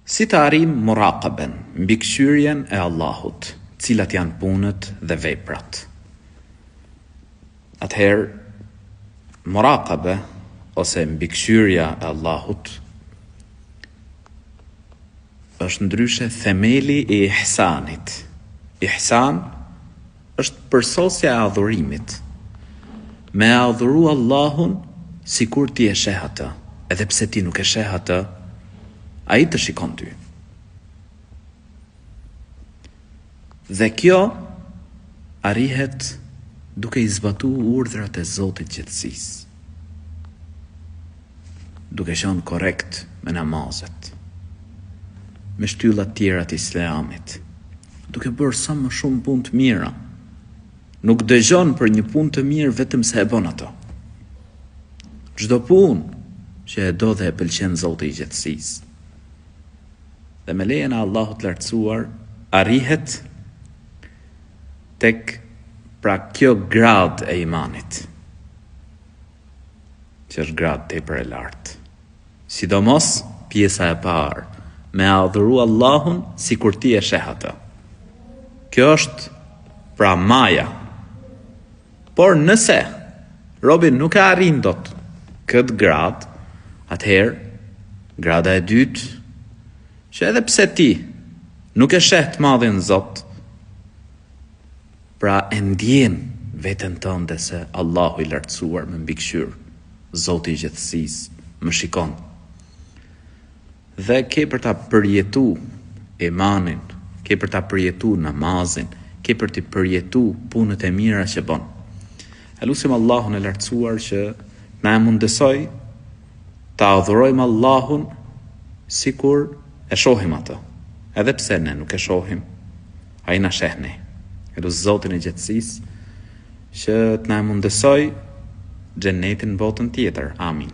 Si të arrim muraqaben, mbikëqyrjen e Allahut, cilat janë punët dhe veprat. Atëherë, muraqabe, ose mbikëqyrja e Allahut, është ndryshe themeli i ihsanit. Ihsan është përsosja e adhurimit. Me adhuru Allahun si kur ti e sheh atë, edhe pse ti nuk e sheh atë, ai të shikon ty. Dhe kjo arrihet duke i zbatuar urdhrat e Zotit gjithësisë, duke qenë korrekt me namazet, me shtyllat tjera të Islamit, duke bërë sa më shumë punë të mira. Nuk dëgjon për një punë të mirë vetëm se e bën ato. Çdo punë që e do dhe e pëlqen Zoti i gjithësisë. Dhe me lejen e Allahut lartësuar arrihet tek pra kjo grad e imanit, që është grad tepër e lartë. Sidomos pjesa e parë, me adhuru Allahun si kur ti e sheh atë. Kjo është pra maja. Por nëse robi nuk e arrin dot këtë grad, atëherë grada e dytë, që edhe pse ti nuk e sheh të madhin Zot, pra e ndjen veten tënde se Allahu i lartësuar me mbikëqyr, Zoti i gjithësisë, më shikon. Dhe ke për ta përjetu imanin, ke për ta përjetu namazin, ke për të përjetu punët e mira që bën. Elusim Allahun e lartësuar që na e mundësoj ta adhurojmë Allahun sikur e shohim atë, edhe pse ne nuk e shohim, ai na sheh ne. Elus Zotin e gjithësisë që të na e mundësoj xhenetin në botën tjetër. Amin.